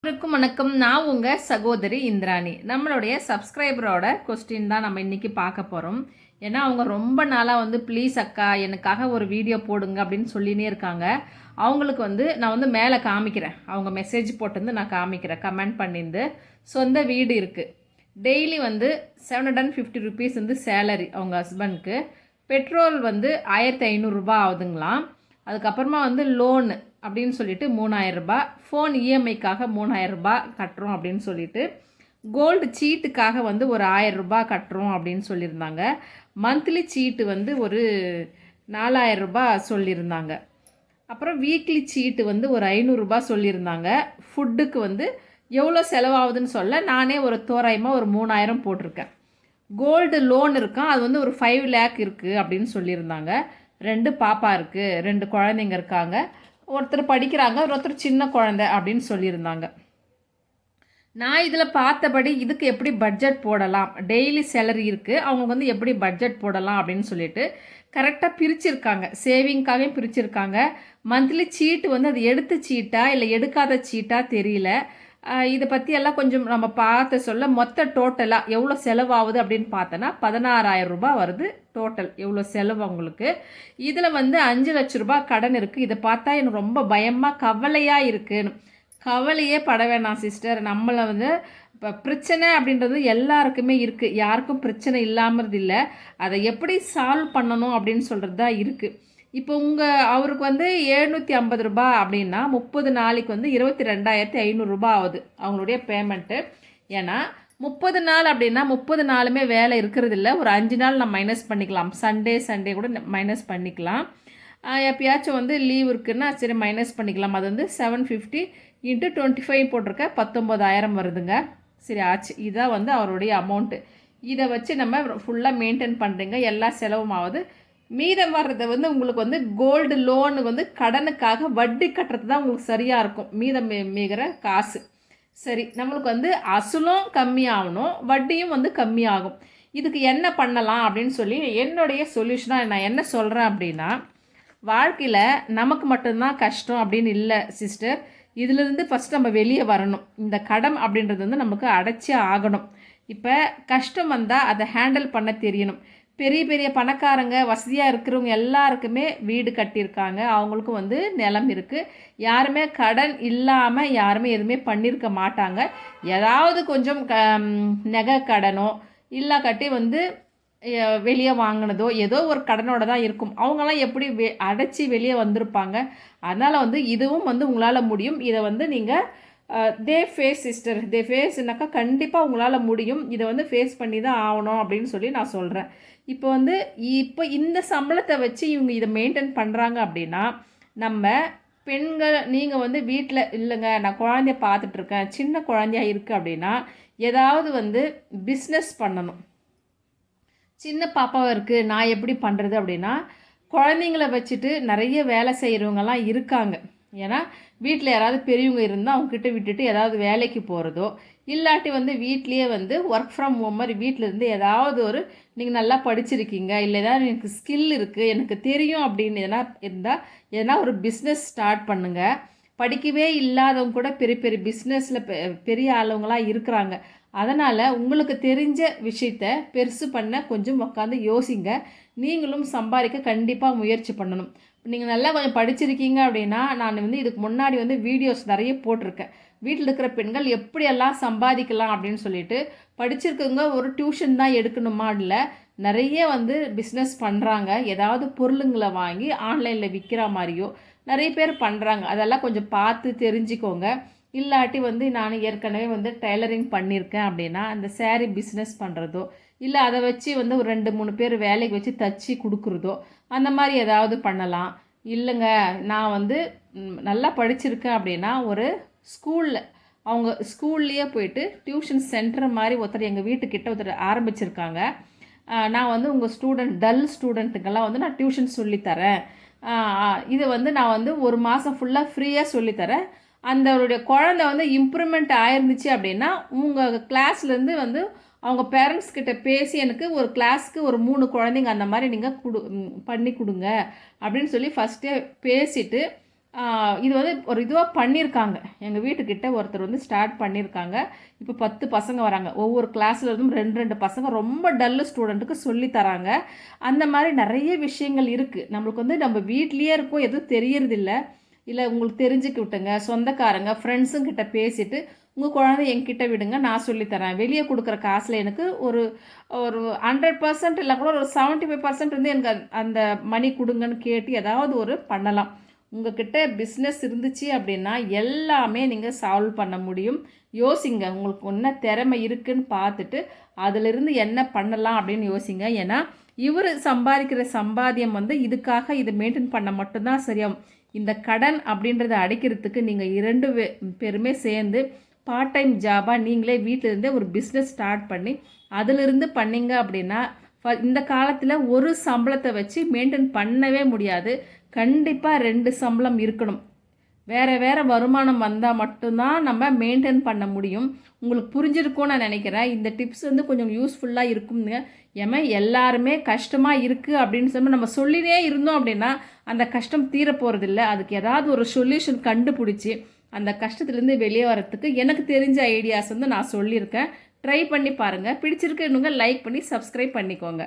அனைவருக்கும் வணக்கம். நான் உங்கள் சகோதரி இந்திராணி. நம்மளுடைய சப்ஸ்கிரைபரோட கொஸ்டின் தான் நம்ம இன்றைக்கி பார்க்க போகிறோம். ஏன்னா அவங்க ரொம்ப நாளாக ப்ளீஸ் அக்கா எனக்காக ஒரு வீடியோ போடுங்க அப்படின்னு சொல்லினே இருக்காங்க. அவங்களுக்கு நான் மேலே காமிக்கிறேன், அவங்க மெசேஜ் போட்டு நான் காமிக்கிறேன். கமெண்ட் பண்ணியிருந்து சொந்த வீடு இருக்குது, டெய்லி 750 ருபீஸ் சேலரி அவங்க ஹஸ்பண்ட்க்கு. பெட்ரோல் 1500 ரூபாய் ஆகுதுங்களாம். அதுக்கப்புறமா லோனு அப்படின்னு சொல்லிட்டு 3000 ரூபாய், ஃபோன் இஎம்ஐக்காக 3000 ரூபாய் கட்டுறோம் அப்படின்னு சொல்லிட்டு, கோல்டு சீட்டுக்காக ஒரு 1000 ரூபாய் கட்டுறோம் அப்படின்னு சொல்லியிருந்தாங்க. மந்த்லி சீட்டு ஒரு 4000 ரூபாய் சொல்லியிருந்தாங்க. அப்புறம் வீக்லி சீட்டு ஒரு 500 ரூபாய் சொல்லியிருந்தாங்க. ஃபுட்டுக்கு எவ்வளோ செலவாகுதுன்னு சொல்ல நானே ஒரு தோராயமாக ஒரு 3000 போட்டிருக்கேன். கோல்டு லோன் இருக்கான், அது ஒரு 5 லேக் இருக்குது அப்படின்னு சொல்லியிருந்தாங்க. 2 பாப்பா இருக்குது, 2 குழந்தைங்க இருக்காங்க, ஒருத்தர் படிக்கிறாங்க, ஒருத்தர் சின்ன குழந்தை அப்படின்னு சொல்லியிருந்தாங்க. நான் இதில் பார்த்தபடி இதுக்கு எப்படி பட்ஜெட் போடலாம், டெய்லி சேலரி இருக்குது, அவங்க எப்படி பட்ஜெட் போடலாம் அப்படின்னு சொல்லிட்டு கரெக்டாக பிரிச்சிருக்காங்க. சேவிங்காகவும் பிரிச்சிருக்காங்க. மந்த்லி சீட்டு அது எடுத்த சீட்டா இல்லை எடுக்காத சீட்டா தெரியல. இதை பற்றியெல்லாம் கொஞ்சம் நம்ம பார்த்து சொல்ல, மொத்த டோட்டலாக எவ்வளோ செலவாகுது அப்படின்னு பார்த்தோன்னா 16000 ரூபாய் வருது டோட்டல். எவ்வளோ செலவு அவங்களுக்கு. இதில் 5 லட்ச ரூபாய் கடன் இருக்குது. இதை பார்த்தா எனக்கு ரொம்ப பயமாக கவலையாக இருக்குன்னு. கவலையே பட வேணாம் சிஸ்டர். நம்மளை இப்போ பிரச்சனை அப்படின்றது எல்லாருக்குமே இருக்குது, யாருக்கும் பிரச்சனை இல்லாமல் இல்லை. அதை எப்படி சால்வ் பண்ணணும் அப்படின்னு சொல்கிறது தான் இருக்குது. இப்போ அவருக்கு 750 ரூபாய் அப்படின்னா 30 நாளைக்கு 22,500 ரூபாய் ஆகுது அவங்களுடைய பேமெண்ட்டு. ஏன்னா 30 நாள் அப்படின்னா 30 நாளுமே வேலை இருக்கிறது இல்லை. ஒரு 5 நாள் நம்ம மைனஸ் பண்ணிக்கலாம், சண்டே கூட மைனஸ் பண்ணிக்கலாம். எப்பயாச்சும் லீவ் இருக்குன்னா சரி மைனஸ் பண்ணிக்கலாம். அது 750 × 25 போட்டிருக்க 19000 வருதுங்க. சரி ஆச்சு. இதான் அவருடைய அமௌண்ட்டு. இதை வச்சு நம்ம ஃபுல்லாக மெயின்டைன் பண்ணுறீங்க, எல்லா செலவும் ஆகுது. மீதம் வர்றதை உங்களுக்கு கோல்டு லோனு கடனுக்காக வட்டி கட்டுறது தான் உங்களுக்கு சரியாக இருக்கும். மீதம் மிகிற காசு சரி நம்மளுக்கு அசலும் கம்மியாகணும், வட்டியும் கம்மியாகும். இதுக்கு என்ன பண்ணலாம் அப்படின்னு சொல்லி என்னுடைய சொல்யூஷனாக நான் என்ன சொல்கிறேன் அப்படின்னா, வாழ்க்கையில் நமக்கு மட்டும்தான் கஷ்டம் அப்படின்னு இல்லை சிஸ்டர். இதிலிருந்து ஃபஸ்ட் நம்ம வெளியே வரணும். இந்த கடன் அப்படின்றது நமக்கு அடைச்சே ஆகணும். இப்போ கஷ்டம் வந்தால் அதை ஹேண்டில் பண்ண தெரியணும். பெரிய பெரிய பணக்காரங்க வசதியாக இருக்கிறவங்க எல்லாருக்குமே வீடு கட்டியிருக்காங்க, அவங்களுக்கும் நிலம் இருக்குது. யாருமே கடன் இல்லாமல் யாருமே எதுவுமே பண்ணியிருக்க மாட்டாங்க. ஏதாவது கொஞ்சம் நகை கடனோ இல்லை கட்டி வெளியே வாங்கினதோ ஏதோ ஒரு கடனோட தான் இருக்கும். அவங்களாம் எப்படி அடைச்சி வெளியே வந்திருப்பாங்க. அதனால் இதுவும் உங்களால் முடியும். இதை நீங்கள் தே ஃபேஸ் சிஸ்டர், தே ஃபேஸ்னாக்கா கண்டிப்பாக உங்களால் முடியும். இதை ஃபேஸ் பண்ணி தான் ஆகணும் அப்படின்னு சொல்லி நான் சொல்கிறேன். இப்போ இந்த சம்பளத்தை வச்சு இவங்க இதை மெயின்டைன் பண்ணுறாங்க அப்படின்னா, நம்ம பெண்கள் நீங்கள் வீட்டில் இல்லைங்க நான் குழந்தைய பார்த்துட்ருக்கேன், சின்ன குழந்தையா இருக்குது அப்படின்னா ஏதாவது பிஸ்னஸ் பண்ணணும். சின்ன பாப்பாவாக இருக்குது, நான் எப்படி பண்ணுறது அப்படின்னா, குழந்தைங்கள வச்சுட்டு நிறைய வேலை செய்கிறவங்கலாம் இருக்காங்க. ஏன்னா வீட்டில் யாராவது பெரியவங்க இருந்தால் அவங்கக்கிட்ட விட்டுட்டு ஏதாவது வேலைக்கு போகிறதோ இல்லாட்டி வீட்லேயே ஒர்க் ஃப்ரம் ஹோம் மாதிரி வீட்டிலேருந்து ஏதாவது ஒரு நீங்கள் நல்லா படிச்சிருக்கீங்க இல்லை ஏதாவது எனக்கு ஸ்கில் இருக்குது எனக்கு தெரியும் அப்படின்னு எதனா ஒரு பிஸ்னஸ் ஸ்டார்ட் பண்ணுங்கள். படிக்கவே இல்லாதவங்க கூட பெரிய பெரிய பிஸ்னஸில் பெரிய ஆளவங்களாக இருக்கிறாங்க. அதனால் உங்களுக்கு தெரிஞ்ச விஷயத்த பெருசு பண்ண கொஞ்சம் உட்காந்து யோசிங்க. நீங்களும் சம்பாதிக்க கண்டிப்பாக முயற்சி பண்ணணும். நீங்கள் நல்லா கொஞ்சம் படிச்சிருக்கீங்க அப்படின்னா, நான் இதுக்கு முன்னாடி வீடியோஸ் நிறைய போட்டிருக்கேன். வீட்டில் இருக்கிற பெண்கள் எப்படியெல்லாம் சம்பாதிக்கலாம் அப்படின்னு சொல்லிட்டு. படிச்சிருக்கவங்க ஒரு டியூஷன் தான் எடுக்கணுமா இல்லை, நிறைய பிஸ்னஸ் பண்ணுறாங்க. ஏதாவது பொருளுங்களை வாங்கி ஆன்லைனில் விற்கிற மாதிரியோ நிறைய பேர் பண்ணுறாங்க. அதெல்லாம் கொஞ்சம் பார்த்து தெரிஞ்சுக்கோங்க. இல்லாட்டி நான் ஏற்கனவே டெய்லரிங் பண்ணியிருக்கேன் அப்படின்னா அந்த சேரீ பிஸ்னஸ் பண்ணுறதோ இல்லை அதை வச்சு ஒரு 2-3 பேர் வேலைக்கு வச்சு தச்சு கொடுக்குறதோ அந்த மாதிரி ஏதாவது பண்ணலாம். இல்லைங்க நான் நல்லா படிச்சிருக்கேன் அப்படின்னா ஒரு ஸ்கூலில் அவங்க ஸ்கூல்லையே போயிட்டு டியூஷன் சென்டர் மாதிரி ஒருத்தர் எங்கள் வீட்டுக்கிட்ட ஒருத்தர் ஆரம்பிச்சிருக்காங்க. நான் உங்கள் ஸ்டூடெண்ட் டல் ஸ்டூடெண்ட்டுக்கெல்லாம் நான் டியூஷன் சொல்லித்தரேன். இது நான் ஒரு மாதம் ஃபுல்லாக ஃப்ரீயாக சொல்லித்தரேன். அந்தவருடைய குழந்தை இம்ப்ரூவ்மெண்ட் ஆயிருந்துச்சு அப்படின்னா உங்கள் கிளாஸ்லேருந்து அவங்க பேரண்ட்ஸ் கிட்ட பேசி எனக்கு ஒரு கிளாஸ்க்கு ஒரு 3 குழந்தைங்க அந்த மாதிரி நீங்கள் பண்ணி கொடுங்க அப்படின்னு சொல்லி ஃபஸ்ட்டே பேசிவிட்டு இது வந்து ஒரு இதுவாக பண்ணியிருக்காங்க. எங்கள் வீட்டுக்கிட்ட ஒருத்தர் வந்து ஸ்டார்ட் பண்ணியிருக்காங்க. இப்போ 10 பசங்க வராங்க. ஒவ்வொரு கிளாஸ்ல இருந்தும் 2, 2 பசங்க ரொம்ப டல்லு ஸ்டூடெண்ட்டுக்கு சொல்லி தராங்க. அந்த மாதிரி நிறைய விஷயங்கள் இருக்குது. நம்மளுக்கு வந்து நம்ம வீட்லேயே இருக்கோம், எதுவும் தெரியறதில்ல. இல்லை உங்களுக்கு தெரிஞ்சுக்கிட்டுங்க, சொந்தக்காரங்க ஃப்ரெண்ட்ஸுங்கிட்ட பேசிவிட்டு உங்கள் குழந்தை என்கிட்ட விடுங்க, நான் சொல்லித்தரேன். வெளியே கொடுக்குற காசில் எனக்கு ஒரு ஒரு 100% இல்லை கூட ஒரு 75% வந்து எனக்கு அந்த மணி கொடுங்கன்னு கேட்டு ஏதாவது ஒரு பண்ணலாம். உங்ககிட்ட பிஸ்னஸ் இருந்துச்சு அப்படின்னா எல்லாமே நீங்கள் சால்வ் பண்ண முடியும். யோசிங்க, உங்களுக்கு என்ன திறமை இருக்குன்னு பார்த்துட்டு அதிலிருந்து என்ன பண்ணலாம் அப்படின்னு யோசிங்க. ஏன்னா இவர் சம்பாதிக்கிற சம்பாத்தியம் வந்து இதுக்காக இதை மெயின்டைன் பண்ண மட்டும்தான் சரியாகும். இந்த கடன் அப்படின்றத அடைக்கிறதுக்கு நீங்கள் 2 பேருமே சேர்ந்து பார்ட் டைம் ஜாபாக நீங்களே வீட்டிலேருந்தே ஒரு பிஸ்னஸ் ஸ்டார்ட் பண்ணி அதிலிருந்து பண்ணிங்க அப்படின்னா இந்த காலத்தில் ஒரு சம்பளத்தை வச்சு மெயின்டைன் பண்ணவே முடியாது. கண்டிப்பாக 2 சம்பளம் இருக்கணும். வேறு வருமானம் வந்தால் மட்டும்தான் நம்ம மெயின்டைன் பண்ண முடியும். உங்களுக்கு புரிஞ்சிருக்கும்னு நான் நினைக்கிறேன். இந்த டிப்ஸ் வந்து கொஞ்சம் யூஸ்ஃபுல்லாக இருக்குங்க. ஏன்னா எல்லாருமே கஷ்டமாக இருக்குது அப்படின்னு சொல்லி நம்ம சொல்லினே இருந்தோம் அப்படின்னா அந்த கஷ்டம் தீர போகிறதில்ல. அதுக்கு ஏதாவது ஒரு சொல்யூஷன் கண்டுபிடிச்சி அந்த கஷ்டத்துலேருந்து வெளியே வரத்துக்கு எனக்கு தெரிஞ்ச ஐடியாஸ் வந்து நான் சொல்லியிருக்கேன். ட்ரை பண்ணி பாருங்கள். பிடிச்சிருக்குன்னு லைக் பண்ணி சப்ஸ்கிரைப் பண்ணிக்கோங்க.